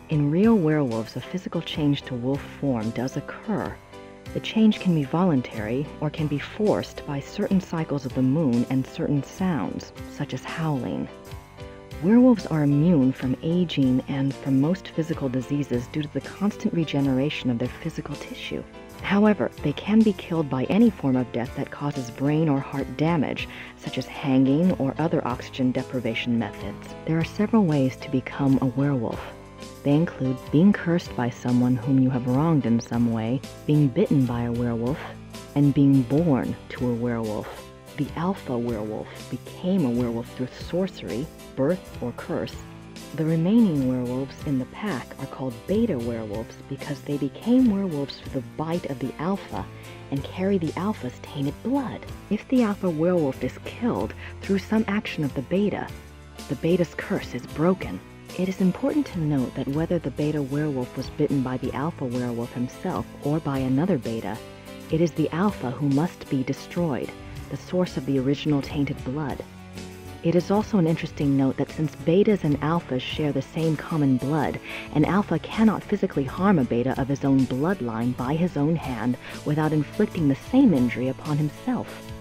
In real werewolves, a physical change to wolf form does occur. The change can be voluntary or can be forced by certain cycles of the moon and certain sounds, such as howling. Werewolves are immune from aging and from most physical diseases due to the constant regeneration of their physical tissue. However, they can be killed by any form of death that causes brain or heart damage, such as hanging or other oxygen deprivation methods. There are several ways to become a werewolf. They include being cursed by someone whom you have wronged in some way, being bitten by a werewolf, and being born to a werewolf. The alpha werewolf became a werewolf through sorcery, birth, or curse. The remaining werewolves in the pack are called beta werewolves because they became werewolves through the bite of the alpha and carry the alpha's tainted blood. If the alpha werewolf is killed through some action of the beta's curse is broken. It is important to note that whether the beta werewolf was bitten by the alpha werewolf himself or by another beta, it is the alpha who must be destroyed, the source of the original tainted blood. It is also an interesting note that since betas and alphas share the same common blood, an alpha cannot physically harm a beta of his own bloodline by his own hand without inflicting the same injury upon himself.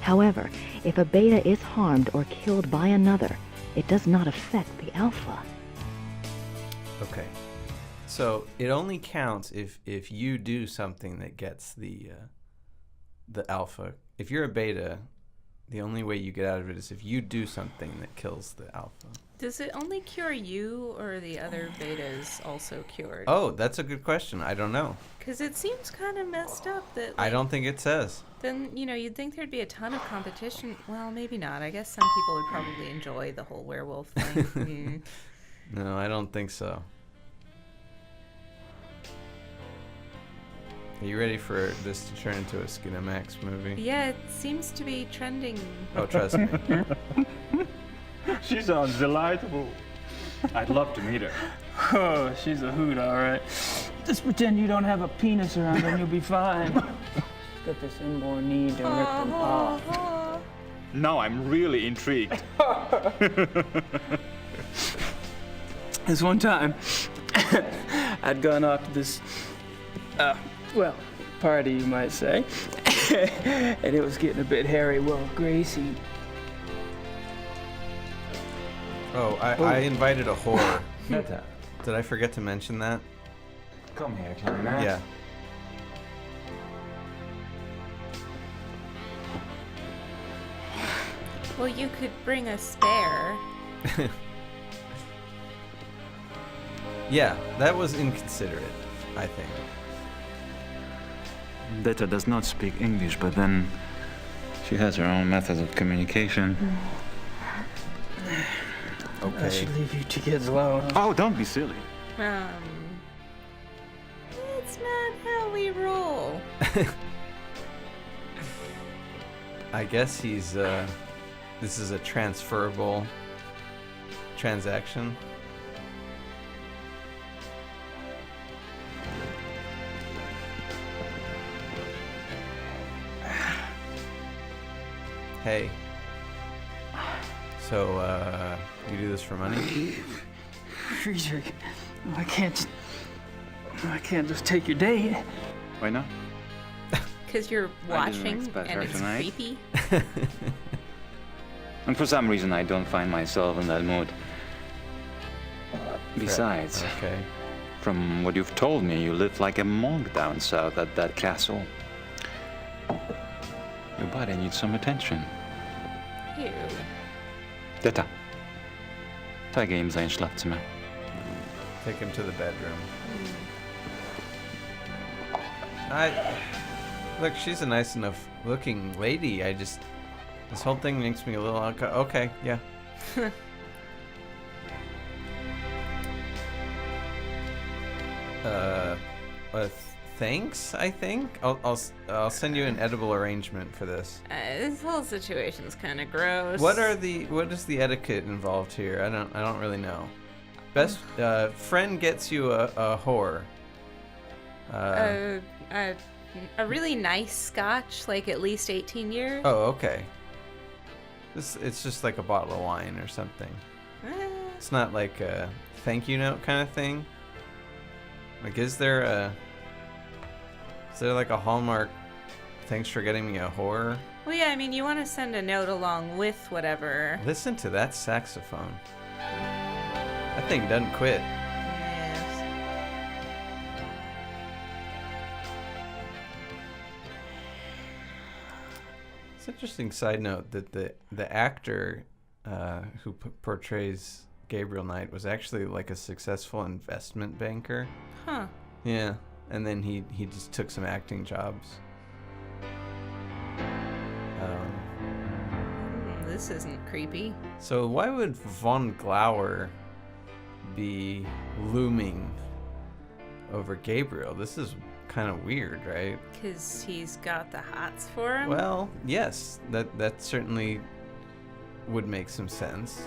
However, if a beta is harmed or killed by another, it does not affect the alpha. Okay. So it only counts if you do something that gets the alpha. If you're a beta, the only way you get out of it is if you do something that kills the alpha. Does it only cure you, or are the other betas also cured? Oh, that's a good question. I don't know. Because it seems kind of messed up that... I don't think it says. Then, you'd think there'd be a ton of competition. Well, maybe not. I guess some people would probably enjoy the whole werewolf thing. No, I don't think so. Are you ready for this to turn into a Skinamax movie? Yeah, it seems to be trending. Oh, trust me. She sounds delightful. I'd love to meet her. Oh, she's a hoot, all right. Just pretend you don't have a penis around her and you'll be fine. Got this inborn need to rip them off. Now I'm really intrigued. This one time, I'd gone off to this, party, you might say. And it was getting a bit hairy. Well, Gracie... Oh, I invited a whore. Did I forget to mention that? Come here, Climax. Yeah. Well, you could bring a spare. Yeah, that was inconsiderate, I think. Detta does not speak English, but then she has her own methods of communication. Okay. I should leave you two kids alone. Oh, don't be silly. That's not how we roll. I guess he's, this is a transferable transaction. Hey. So, you do this for money? Friedrich, I can't just take your date. Why not? Because you're I didn't watching expect and her it's tonight. creepy. And for some reason, I don't find myself in that mood. Besides, Okay. from what you've told me, you live like a monk down south at that castle. Your body needs some attention. Ew. Detta. Ta games ein schlafzimmer. Take him to the bedroom. Look, she's a nice enough looking lady. This whole thing makes me a little okay, yeah. Thanks, I think. I'll send you an edible arrangement for this. This whole situation's kind of gross. What is the etiquette involved here? I don't really know. Best friend gets you a whore. A really nice scotch, like at least 18 years. Oh, okay. It's just like a bottle of wine or something. Eh, It's not like a thank you note kind of thing. Like, is there like a Hallmark, thanks for getting me a horror? Well, yeah, I mean, you want to send a note along with whatever. Listen to that saxophone. That thing doesn't quit. Yes. It's an interesting side note that the actor who portrays Gabriel Knight was actually like a successful investment banker. Huh. Yeah, and then he just took some acting jobs. This isn't creepy. So why would von Glauer be looming over Gabriel? This is kind of weird, right? Because he's got the hots for him? Well, yes, that certainly would make some sense.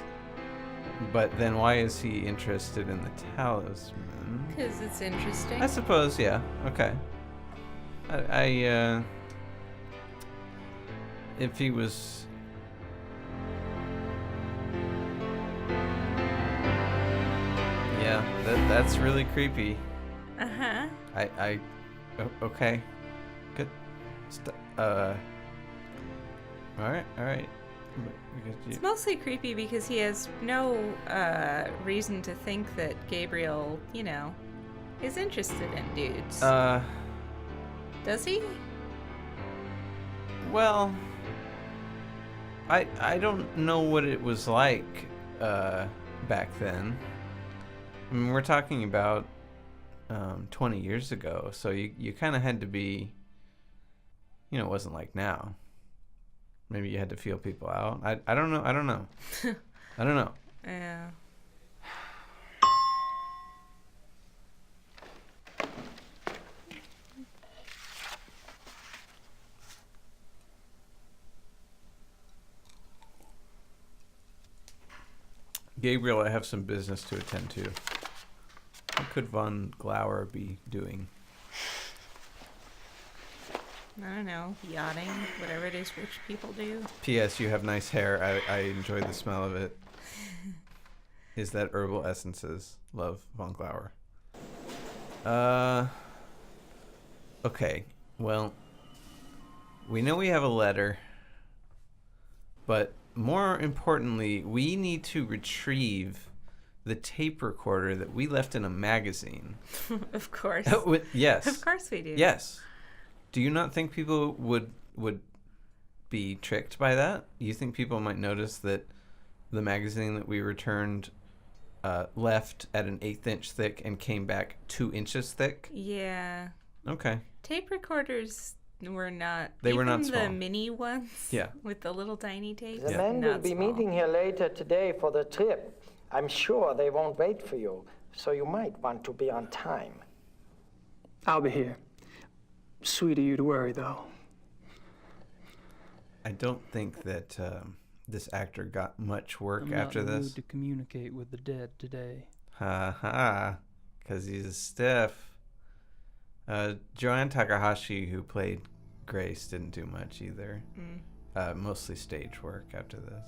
But then why is he interested in the talisman? Because it's interesting. I suppose, yeah. Okay. I if he was... Yeah, that's really creepy. Uh-huh. Okay. Good. All right. It's mostly creepy because he has no reason to think that Gabriel, is interested in dudes. Does he? Well, I don't know what it was like back then. I mean, we're talking about 20 years ago, so you kind of had to be, it wasn't like now. Maybe you had to feel people out. I don't know. I don't know. Yeah. Gabriel, I have some business to attend to. What could von Glauer be doing? I don't know, yachting, whatever it is rich people do. P.S. You have nice hair. I enjoy the smell of it. Is that herbal essences? Love, von Glauer. Okay. Well, we know we have a letter, but more importantly, we need to retrieve the tape recorder that we left in a magazine. Of course. Yes. Of course we do. Yes. Do you not think people would be tricked by that? You think people might notice that the magazine that we returned left at an 1/8 inch thick and came back 2 inches thick? Yeah. Okay. Tape recorders were not. They were not even small. the mini ones. Yeah. With the little tiny tape. The men will be meeting here later today for the trip. I'm sure they won't wait for you, so you might want to be on time. I'll be here. Sweet of you to worry, though. I don't think that this actor got much work after I'm not in the this. mood to communicate with the dead today. Ha ha. Because he's stiff. Joanne Takahashi, who played Grace, didn't do much either. Mostly stage work after this.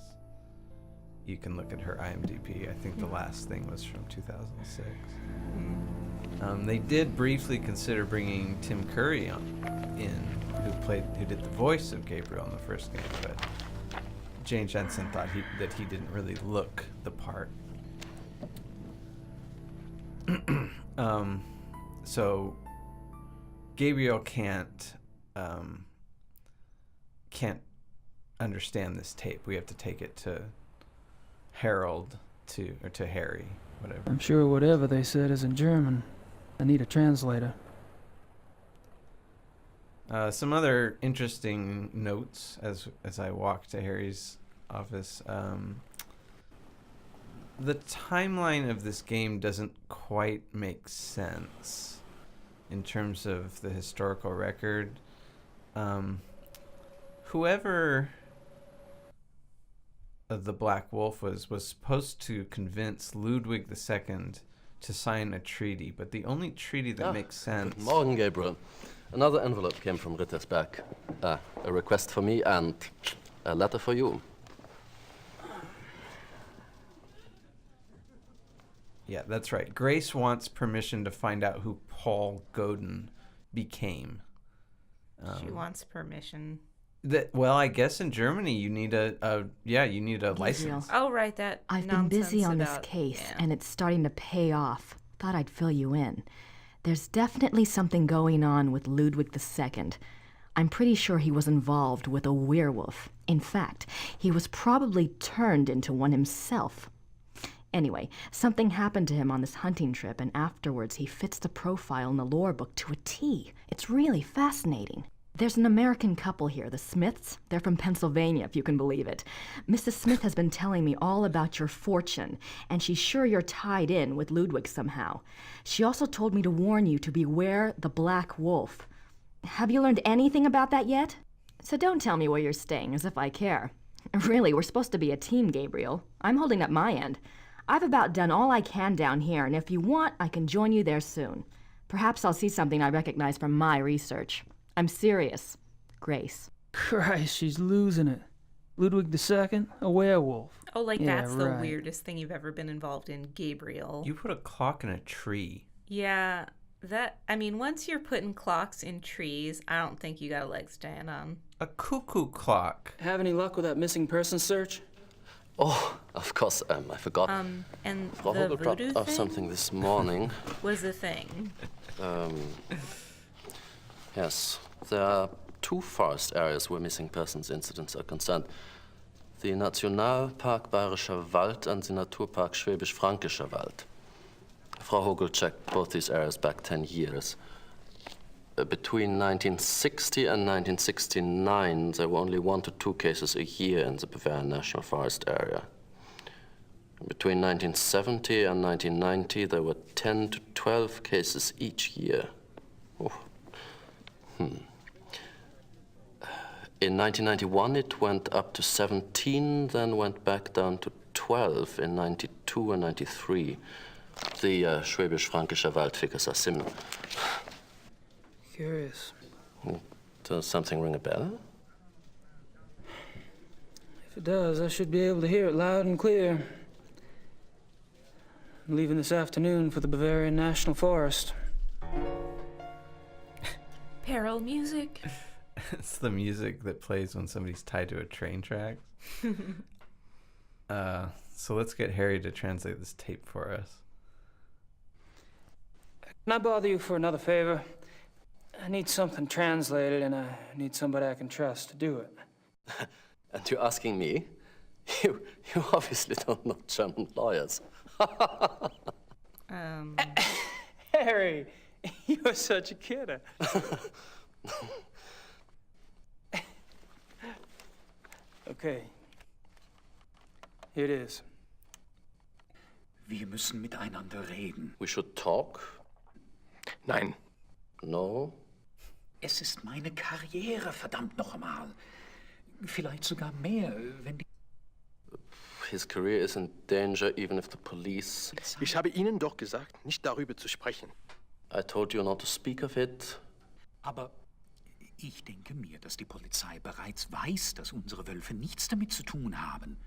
You can look at her IMDb. I think the last thing was from 2006. They did briefly consider bringing Tim Curry who did the voice of Gabriel in the first game, but Jane Jensen thought that he didn't really look the part. So Gabriel can't understand this tape. We have to take it to Harold or to Harry, whatever. I'm sure whatever they said is in German. I need a translator. Some other interesting notes as I walk to Harry's office. The timeline of this game doesn't quite make sense in terms of the historical record. Whoever the Black Wolf was supposed to convince Ludwig II to sign a treaty, but the only treaty that makes sense... Guten Morgen, Gabriel. Another envelope came from Rittersberg. A request for me and a letter for you. Yeah, that's right. Grace wants permission to find out who Paul Godin became. She wants permission. Well, I guess in Germany you need a license. Oh, right, that I've been busy on this about- case, yeah. and it's starting to pay off. Thought I'd fill you in. There's definitely something going on with Ludwig II. I'm pretty sure he was involved with a werewolf. In fact, he was probably turned into one himself. Anyway, something happened to him on this hunting trip, and afterwards he fits the profile in the lore book to a T. It's really fascinating. There's an American couple here, the Smiths. They're from Pennsylvania, if you can believe it. Mrs. Smith has been telling me all about your fortune, and she's sure you're tied in with Ludwig somehow. She also told me to warn you to beware the Black Wolf. Have you learned anything about that yet? So don't tell me where you're staying, as if I care. Really, we're supposed to be a team, Gabriel. I'm holding up my end. I've about done all I can down here, and if you want, I can join you there soon. Perhaps I'll see something I recognize from my research. I'm serious. Grace. Christ, she's losing it. Ludwig II, a werewolf. Oh, like Yeah, that's the right. weirdest thing you've ever been involved in, Gabriel. You put a clock in a tree. Yeah, once you're putting clocks in trees, I don't think you got a leg to stand on. A cuckoo clock. Have any luck with that missing person search? Oh, of course, I forgot. And Frau the Vogel brought voodoo up thing something this morning. was a thing. Yes, there are 2 forest areas where missing persons incidents are concerned. The Nationalpark Bayerischer Wald and the Naturpark Schwäbisch-Fränkischer Wald. Frau Hogel checked both these areas back 10 years. Between 1960 and 1969, there were only 1 to 2 cases a year in the Bavarian National Forest area. Between 1970 and 1990, there were 10 to 12 cases each year. Oh. In 1991, it went up to 17, then went back down to 12 in 92 and 93. The Schwäbisch-Fränkischer Wald figures are similar. Curious. Does something ring a bell? If it does, I should be able to hear it loud and clear. I'm leaving this afternoon for the Bavarian National Forest. Peril music. It's the music that plays when somebody's tied to a train track. So let's get Harry to translate this tape for us. Can I bother you for another favor? I need something translated, and I need somebody I can trust to do it. And you're asking me? You obviously don't know German lawyers. Harry, you're such a kidder. Okay. Here it is. Wir müssen miteinander reden. We should talk? Nein. No? Es ist meine Karriere, verdammt noch einmal. Vielleicht sogar mehr, wenn die... His career is in danger even if the police... Ich habe Ihnen doch gesagt, nicht darüber zu sprechen. I told you not to speak of it. Aber ich denke mir, dass die Polizei bereits weiß, dass unsere Wölfe nichts damit zu tun haben.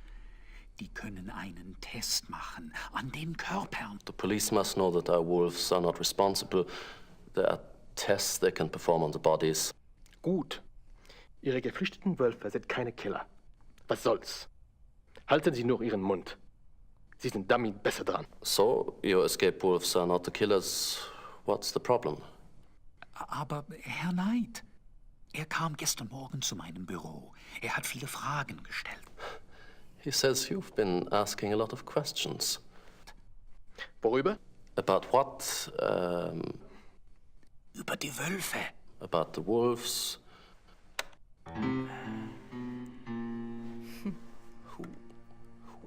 Die können einen Test machen an den Körpern. The police must know that our wolves are not responsible. There are tests they can perform on the bodies. Gut. Ihre geflüchteten Wölfe sind keine Killer. Was soll's? Halten Sie nur Ihren Mund. Sie sind damit besser dran. So, your escaped wolves are not the killers. What's the problem? Aber Herr Knight, er kam gestern Morgen zu meinem Büro. Er hat viele Fragen gestellt. He says you've been asking a lot of questions. Worüber? About what? Über die Wölfe. About the wolves. Who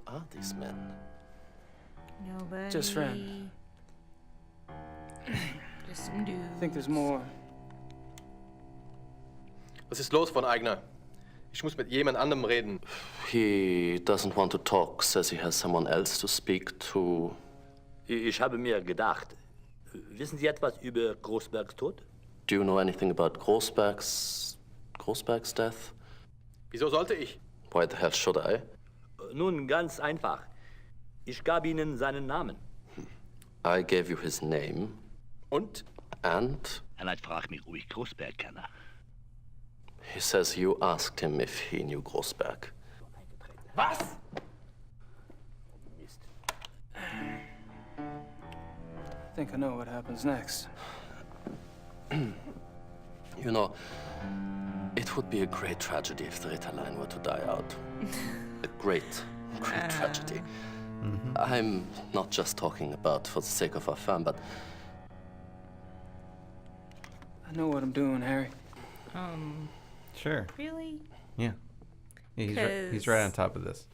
are these men? Nobody. Just friend. Just some dudes. I think there's more. Was ist los, von Eigner? Ich muss mit jemand anderem reden. He doesn't want to talk, says he has someone else to speak to. Ich habe mir gedacht, wissen Sie etwas über Großbergs Tod? Do you know anything about Großberg's death? Wieso sollte ich? Why the hell should I? Nun, ganz einfach. Ich gab Ihnen seinen Namen. I gave you his name. Und? And? En hij vraagt mich, ob ich Großberg kenne. He says you asked him if he knew Großberg. Was? I think I know what happens next. You know, it would be a great tragedy if the Ritalin were to die out. A great, great tragedy. I'm not just talking about for the sake of our firm, but... I know what I'm doing, Harry. Sure. Really? Yeah. He's right on top of this.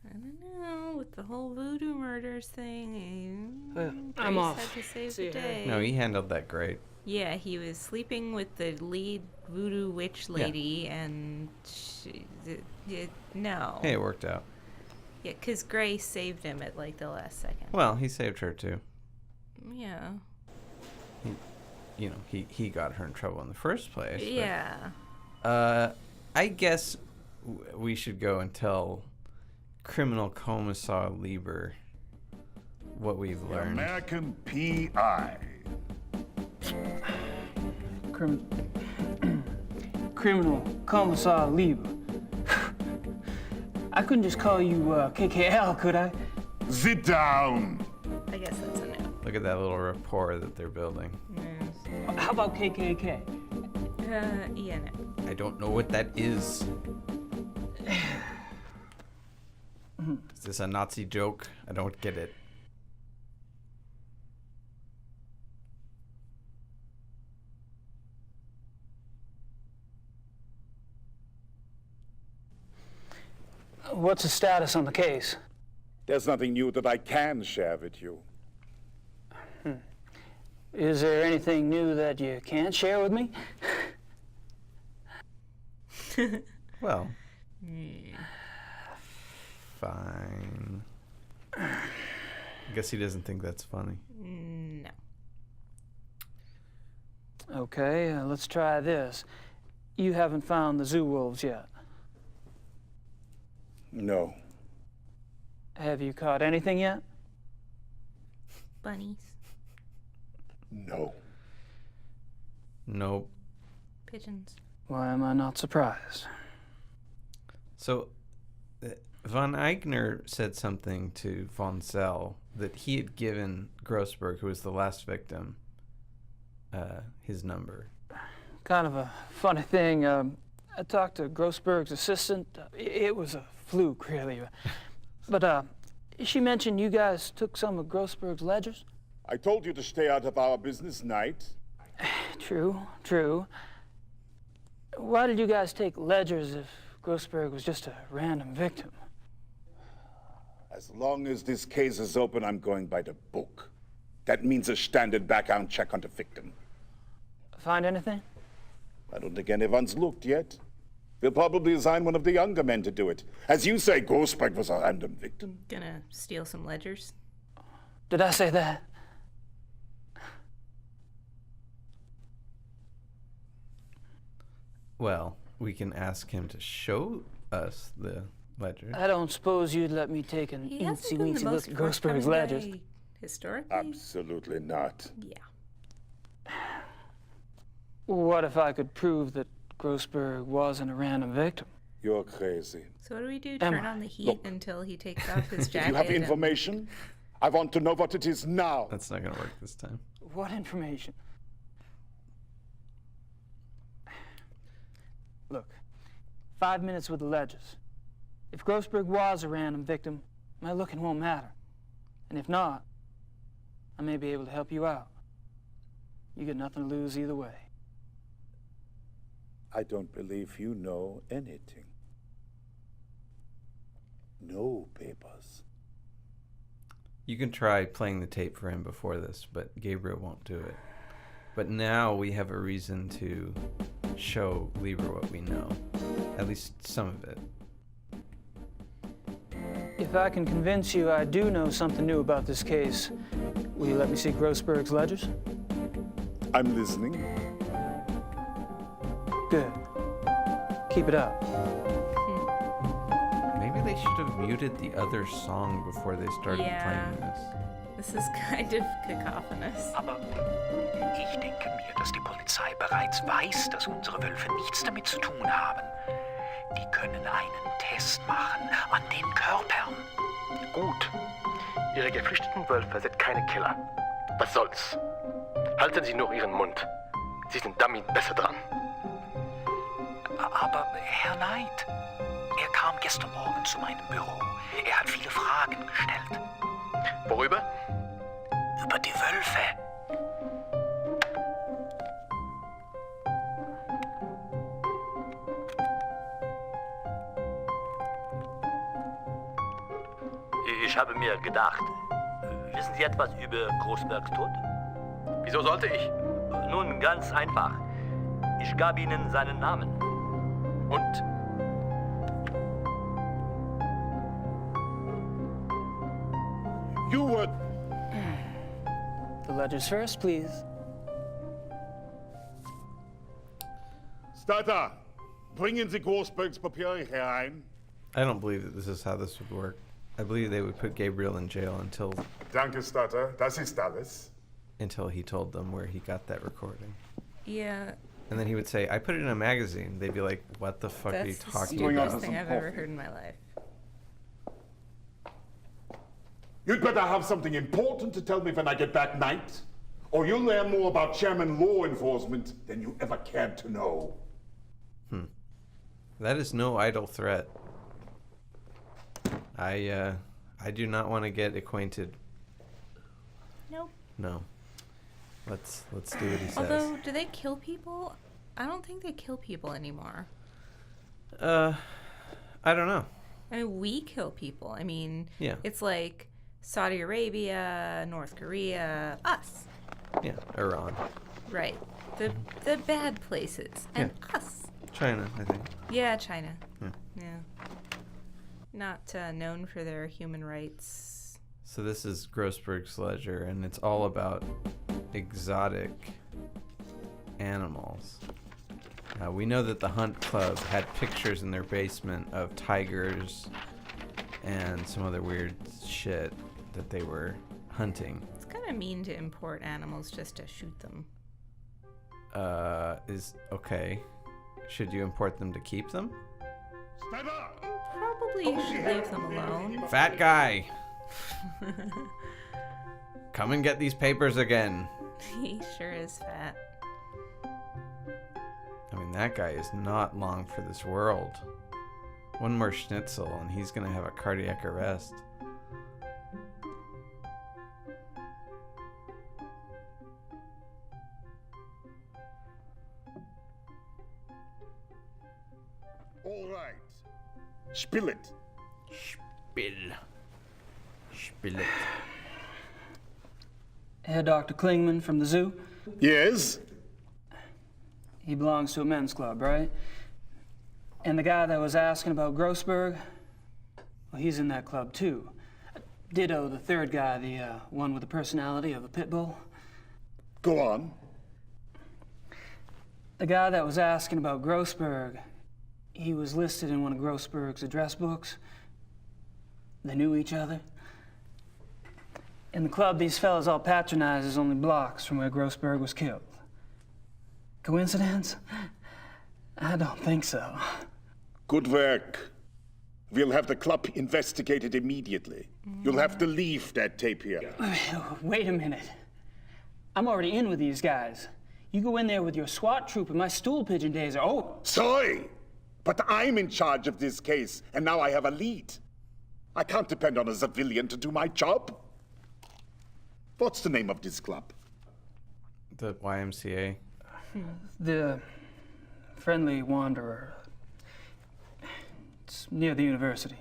I don't know, with the whole voodoo murders thing, I'm Grace off. had to save See the ya. day. No, he handled that great. Yeah, he was sleeping with the lead voodoo witch lady, and no. Hey, it worked out. Yeah, because Grace saved him at like the last second. Well, he saved her too. Yeah. He got her in trouble in the first place. Yeah. But, I guess we should go and tell Criminal Commissar Lieber what we've learned. American P.I. Criminal Commissar Lieber. I couldn't just call you KKL, could I? Sit down. I guess that's a no. Look at that little rapport that they're building. How about KKK? Yeah, no. I don't know what that is. Is this a Nazi joke? I don't get it. What's the status on the case? There's nothing new that I can share with you. Is there anything new that you can't share with me? Well, fine. I guess he doesn't think that's funny. No. Okay, let's try this. You haven't found the zoo wolves yet. No. Have you caught anything yet? Bunnies. No. Nope. Pigeons. Why am I not surprised? So, von Eigner said something to von Zell that he had given Grossberg, who was the last victim, his number. Kind of a funny thing. I talked to Grossberg's assistant. It was a fluke, really. But she mentioned you guys took some of Grossberg's ledgers. I told you to stay out of our business, Knight. True, true. Why did you guys take ledgers if Grossberg was just a random victim? As long as this case is open, I'm going by the book. That means a standard background check on the victim. Find anything? I don't think anyone's looked yet. We'll probably assign one of the younger men to do it. As you say, Grossberg was a random victim. Gonna steal some ledgers. Did I say that? Well, we can ask him to show us the ledger. I don't suppose you'd let me take an He hasn't been the eensy-weensy look most at Grossberg's forthcoming ledgers. guy historically. Absolutely not. Yeah. What if I could prove that Grossberg wasn't a random victim? You're crazy. So what do we do? Am Turn I? on the heat Look. until he takes off his If jacket? you have and- information, I want to know what it is now. That's not going to work this time. What information? Look, 5 minutes with the ledgers. If Grossberg was a random victim, my looking won't matter. And if not, I may be able to help you out. You get nothing to lose either way. I don't believe you know anything. No papers. You can try playing the tape for him before this, but Gabriel won't do it. But now we have a reason to show Lieber what we know. At least some of it. If I can convince you I do know something new about this case, will you let me see Grossberg's ledgers? I'm listening. Good. Keep it up. Maybe they should have muted the other song before they started Yeah. playing this. This is kind of cacophonous. Aber ich denke mir, dass die Polizei bereits weiß, dass unsere Wölfe nichts damit zu tun haben. Die können einen Test machen an den Körpern. Gut. Ihre geflüchteten Wölfe sind keine Killer. Was soll's? Halten Sie nur Ihren Mund. Sie sind damit besser dran. Aber Herr Knight, er kam gestern Morgen zu meinem Büro. Er hat viele Fragen gestellt. Worüber? Über die Wölfe. Ich habe mir gedacht, wissen Sie etwas über Großbergs Tod? Wieso sollte ich? Nun, ganz einfach. Ich gab Ihnen seinen Namen. Und? You were... The ledgers first, please. Starter, bringen Sie Großbergs Papiere herein. I don't believe that this is how this would work. I believe they would put Gabriel in jail until... Danke, Starter. Das ist alles. Until he told them where he got that recording. Yeah. And then he would say, I put it in a magazine. They'd be like, what the fuck are you talking about? That's the stupidest thing I've ever heard in my life. You'd better have something important to tell me when I get back, Knight. Or you'll learn more about Chairman law enforcement than you ever cared to know. That is no idle threat. I do not want to get acquainted. Nope. No. Let's do what he says. Although, do they kill people? I don't think they kill people anymore. I don't know. I mean, we kill people. I mean, Yeah. It's like Saudi Arabia, North Korea, us. Yeah, Iran. Right. The bad places. And us. China, I think. Yeah, China. Yeah. Not known for their human rights. So this is Grossberg's ledger, and it's all about exotic animals. We know that the Hunt Club had pictures in their basement of tigers and some other weird shit that they were hunting. It's kind of mean to import animals just to shoot them. Is okay. Should you import them to keep them? Stand up! Probably you should leave them alone. Fat guy! Come and get these papers again. He sure is fat. I mean, that guy is not long for this world. One more schnitzel and he's gonna have a cardiac arrest. All right. Spill it. Spill it. Herr Dr. Klingman from the zoo? Yes? He belongs to a men's club, right? And the guy that was asking about Grossberg, well, he's in that club too. Ditto the third guy, the one with the personality of a pit bull. Go on. The guy that was asking about Grossberg, he was listed in one of Grossberg's address books. They knew each other. In the club, these fellas all patronize is only blocks from where Grossberg was killed. Coincidence? I don't think so. Good work. We'll have the club investigated immediately. You'll have to leave that tape here. Wait a minute. I'm already in with these guys. You go in there with your SWAT troop and my stool pigeon days are over. Sorry, but I'm in charge of this case, and now I have a lead. I can't depend on a civilian to do my job. What's the name of this club? The YMCA. The Friendly Wanderer. It's near the university.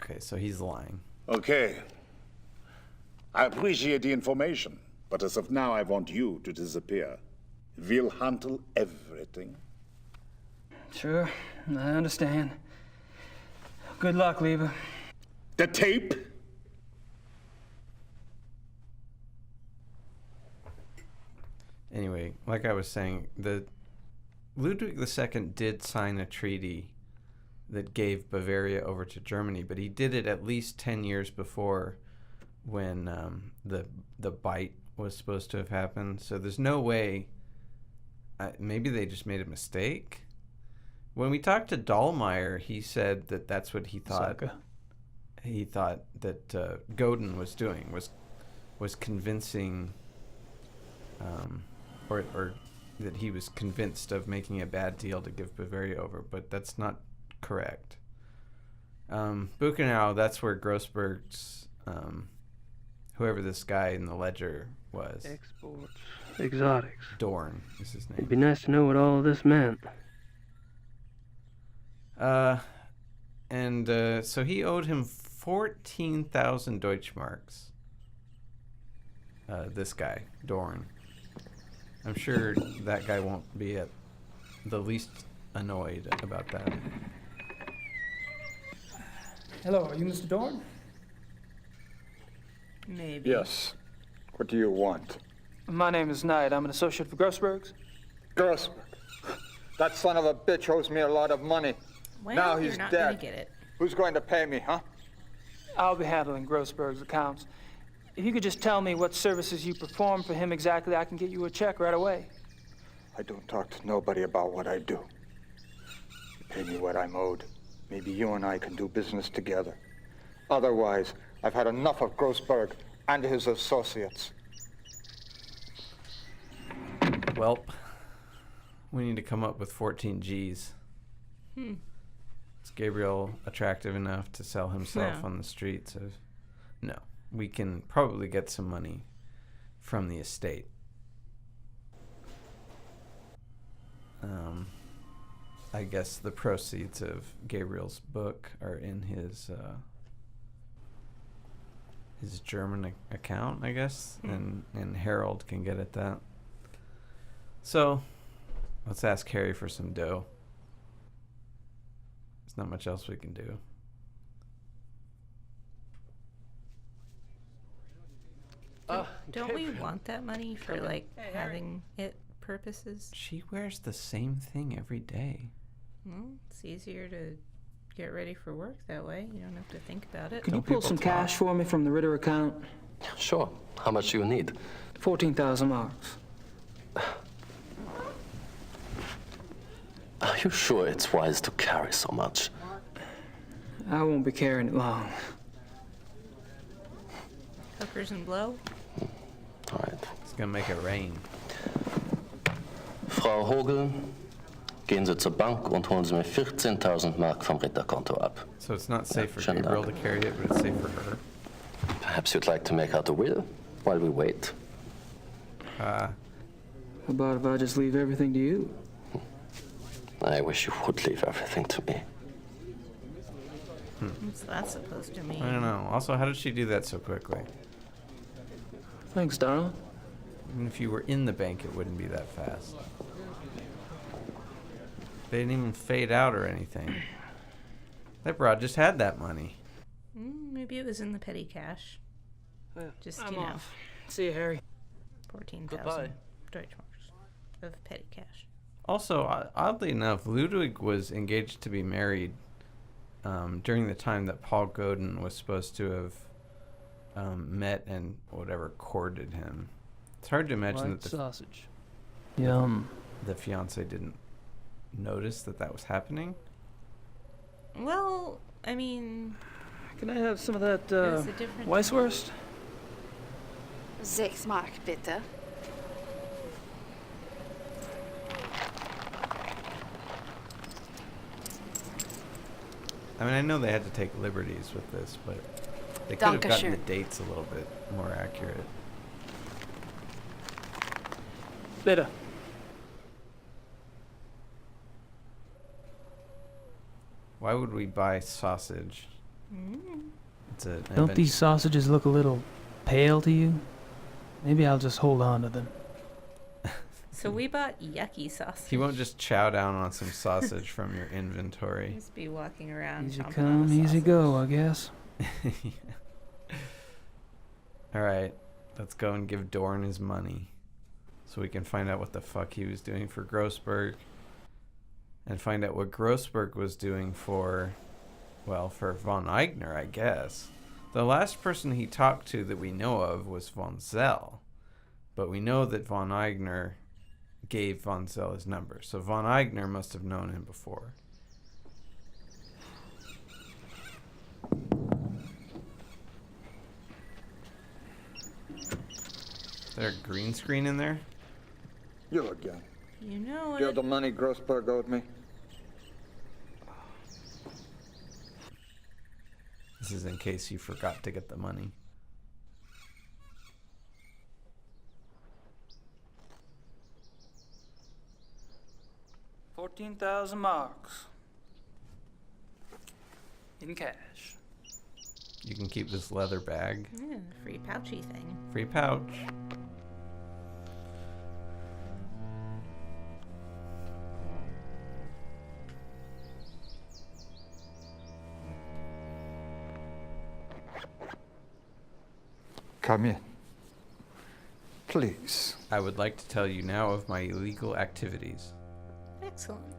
Okay, so he's lying. Okay. I appreciate the information, but as of now, I want you to disappear. We'll handle everything. Sure, I understand. Good luck, Lieber. The tape? Anyway, like I was saying, the Ludwig II did sign a treaty that gave Bavaria over to Germany, but he did it at least 10 years before when the bite was supposed to have happened. So there's no way. Maybe they just made a mistake. When we talked to Dahlmeyer, he said that that's what he thought. Sokka. He thought that Godin was doing was convincing, or that he was convinced of making a bad deal to give Bavaria over, but that's not correct. Buchenau, that's where Grossberg's, whoever this guy in the ledger was. Exports. Exotics. Dorn is his name. It'd be nice to know what all of this meant. So he owed him 14,000 Deutschmarks. This guy, Dorn. I'm sure that guy won't be at the least annoyed about that. Hello, are you Mr. Dorn? Maybe. Yes. What do you want? My name is Knight. I'm an associate for Grossberg's. Grossberg? That son of a bitch owes me a lot of money. Well, now he's you're not dead. gonna get it. Who's going to pay me, huh? I'll be handling Grossberg's accounts. If you could just tell me what services you perform for him exactly, I can get you a check right away. I don't talk to nobody about what I do. You pay me what I'm owed. Maybe you and I can do business together. Otherwise, I've had enough of Grossberg and his associates. Well, we need to come up with 14 G's. Is Gabriel attractive enough to sell himself on the streets of... No. We can probably get some money from the estate. I guess the proceeds of Gabriel's book are in his German account, I guess, and Harold can get at that. So, let's ask Harry for some dough. There's not much else we can do. Don't we want that money for, like, having it purposes? She wears the same thing every day. Well, it's easier to get ready for work that way. You don't have to think about it. Can you pull some cash for me from the Ritter account? Sure. How much do you need? 14,000 marks. Are you sure it's wise to carry so much? I won't be carrying it long. Hookers and blow? All right. It's gonna make it rain. Frau Hogel, gehen Sie zur Bank und holen Sie mir 14.000 Mark vom Ritterkonto ab. So it's not safe for Gabriel to carry it, but it's safe for her. Perhaps you'd like to make out a will while we wait. How about if I just leave everything to you? I wish you would leave everything to me. What's that supposed to mean? I don't know. Also, how did she do that so quickly? Thanks, darling. Even if you were in the bank, it wouldn't be that fast. They didn't even fade out or anything. That broad just had that money. Maybe it was in the petty cash. Well, Just, I'm you know. off. See you, Harry. 14,000 Deutschmarks of petty cash. Also, oddly enough, Ludwig was engaged to be married during the time that Paul Godin was supposed to have met and whatever courted him. It's hard to imagine White that sausage. Yum. The fiance didn't notice that was happening. Well, I mean... Can I have some of that it was a different Weisswurst? 6 Mark, bitte. I mean, I know they had to take liberties with this, but they could have gotten the dates a little bit more accurate. Bitte. Why would we buy sausage? It's a Don't these sausages look a little pale to you? Maybe I'll just hold on to them. So we bought yucky sausage. He won't just chow down on some sausage from your inventory. Just be walking around Easy chomping come, on the easy sausage. go, I guess. All right, let's go and give Dorn his money so we can find out what the fuck he was doing for Grossberg and find out what Grossberg was doing for, well, for von Eigner, I guess. The last person he talked to that we know of was von Zell, but we know that von Eigner gave von Zell his number, so von Eigner must have known him before. Is there a green screen in there? You again. You know Do you have the money Grossberg owed me? This is in case you forgot to get the money. $14,000 marks. In cash. You can keep this leather bag. Yeah, free pouchy thing. Free pouch. Come in. Please. I would like to tell you now of my illegal activities. Excellent.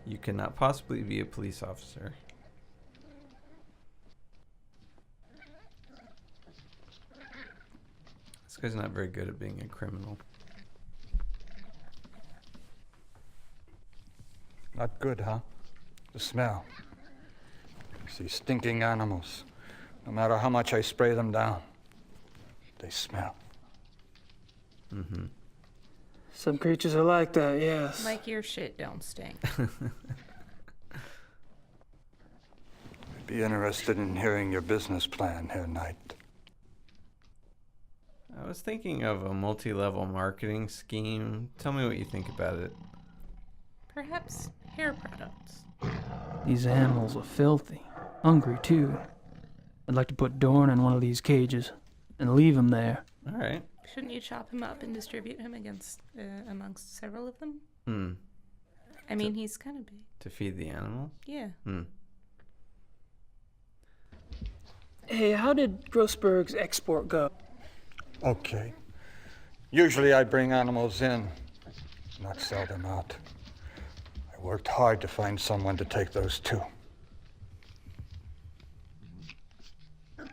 You cannot possibly be a police officer. This guy's not very good at being a criminal. Not good, huh? The smell. These stinking animals. No matter how much I spray them down, they smell. Mm-hmm. Some creatures are like that, yes. Like your shit don't stink. I'd be interested in hearing your business plan, Herr Knight. I was thinking of a multi-level marketing scheme. Tell me what you think about it. Perhaps hair products. These animals are filthy. Hungry, too. I'd like to put Dorn in one of these cages and leave him there. All right. Shouldn't you chop him up and distribute him amongst several of them? Hmm. I mean, he's kind of big. To feed the animal? Yeah. Hmm. Hey, how did Grossberg's export go? Okay. Usually I bring animals in, not sell them out. I worked hard to find someone to take those two.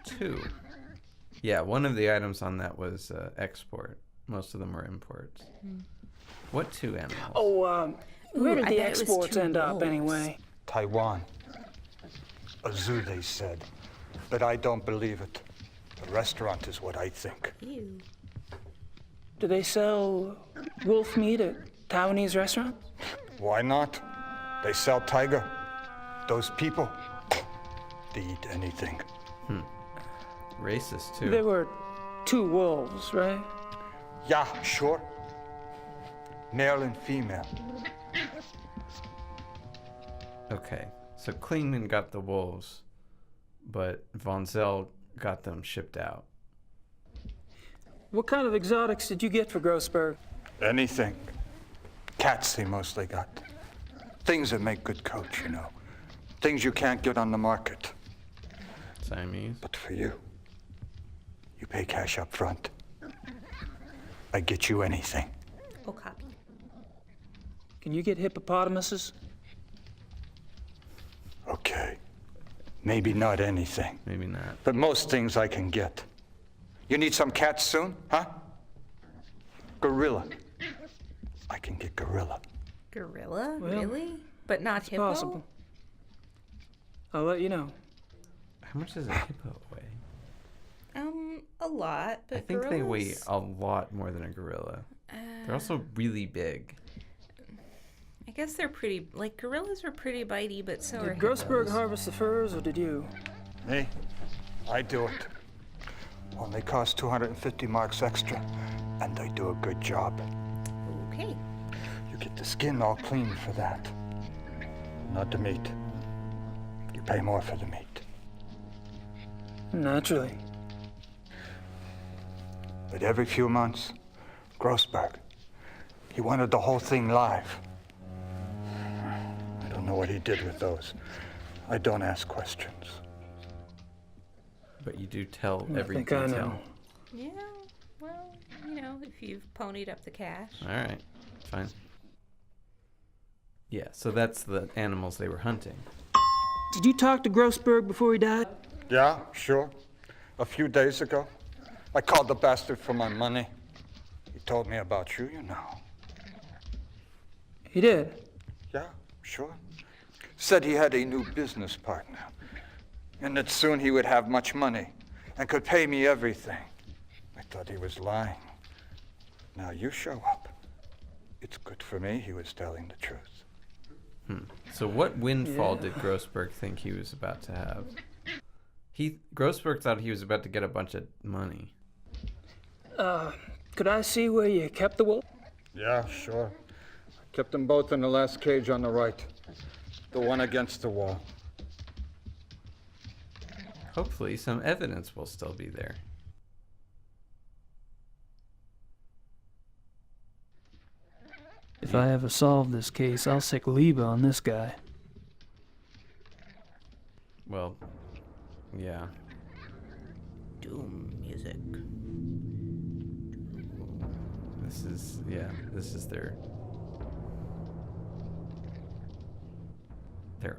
Two. Yeah, one of the items on that was export. Most of them were imports. What two animals? Oh, where did I the bet it was exports two end up wolves. anyway? Taiwan. A zoo, they said. But I don't believe it. The restaurant is what I think. Ew. Do they sell wolf meat at Taiwanese restaurants? Why not? They sell tiger. Those people, they eat anything. Racist, too. There were two wolves, right? Yeah, sure. Male and female. Okay, so Klingman got the wolves, but von Zell got them shipped out. What kind of exotics did you get for Grossberg? Anything. Cats he mostly got. Things that make good coats, you know. Things you can't get on the market. Siamese? But for you, you pay cash up front. I get you anything. Oh, copy. Can you get hippopotamuses? Okay. Maybe not anything. Maybe not. But most things I can get. You need some cats soon, huh? Gorilla. I can get gorilla. Gorilla? Well, really? But not it's hippo? possible. I'll let you know. How much does a hippo weigh? A lot, but I think they weigh gorillas- a lot more than a gorilla. They're also really big. I guess they're pretty, like, gorillas are pretty bitey, but so are Did Grossberg hippos. harvest the furs, or did you? Me? I do it. Only cost 250 marks extra, and I do a good job. Okay. You get the skin all clean for that. Not the meat. You pay more for the meat. Naturally. But every few months, Grossberg, he wanted the whole thing live. I don't know what he did with those. I don't ask questions. But you do tell I every think I detail. know. Yeah, well, you know, if you've ponied up the cash. All right, fine. Yeah, so that's the animals they were hunting. Did you talk to Grossberg before he died? Yeah, sure. A few days ago, I called the bastard for my money. He told me about you, you know. He did? Yeah, sure. Said he had a new business partner, and that soon he would have much money and could pay me everything. I thought he was lying. Now you show up. It's good for me he was telling the truth. So what windfall did Grossberg think he was about to have? Grossberg thought he was about to get a bunch of money. Could I see where you kept the wolf? Yeah, sure. I kept them both in the last cage on the right. The one against the wall. Hopefully some evidence will still be there. If I ever solve this case, I'll sick Liebe on this guy. Well, yeah. Doom music. This is their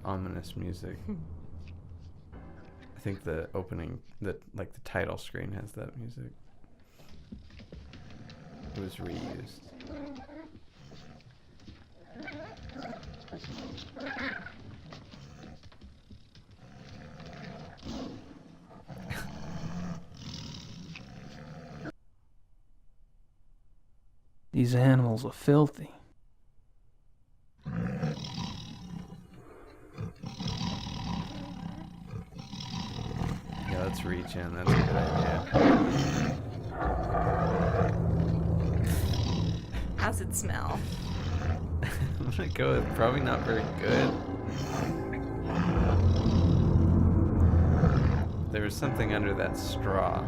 ominous music. I think the opening, the title screen has that music. It was reused. These animals are filthy. Yeah, let's reach in. That's a good idea. How's it smell? I'm gonna go with probably not very good. There was something under that straw.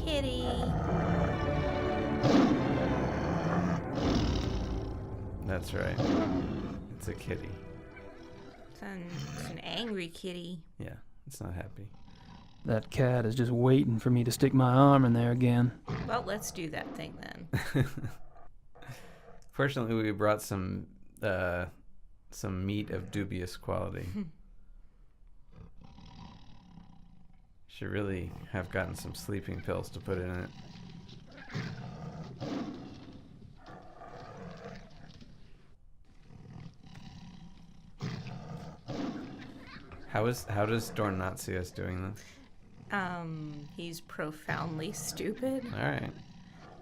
Kitty. That's right. It's a kitty. It's an angry kitty. Yeah, it's not happy. That cat is just waiting for me to stick my arm in there again. Well, let's do that thing then. Fortunately, we brought some meat of dubious quality. Should really have gotten some sleeping pills to put in it. How does Dorn not see us doing this? He's profoundly stupid. Alright.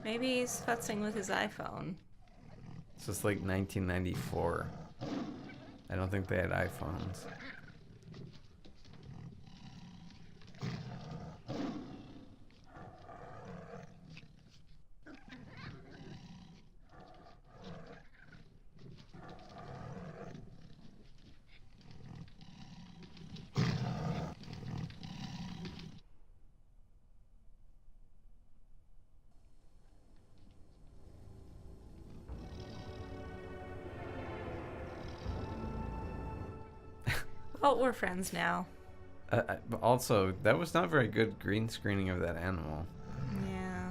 Maybe he's futzing with his iPhone. This was like 1994. I don't think they had iPhones. Well, we're friends now. Also, that was not very good green screening of that animal. Yeah.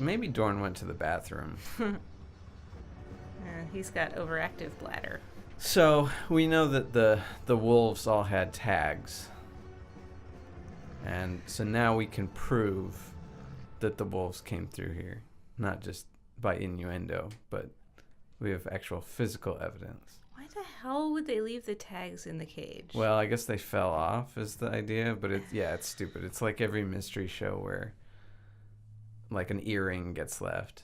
Maybe Dorn went to the bathroom. He's got overactive bladder. So, we know that the wolves all had tags. And so now we can prove that the wolves came through here. Not just by innuendo, but we have actual physical evidence. Why the hell would they leave the tags in the cage? Well, I guess they fell off is the idea, but it's stupid. It's like every mystery show where like an earring gets left.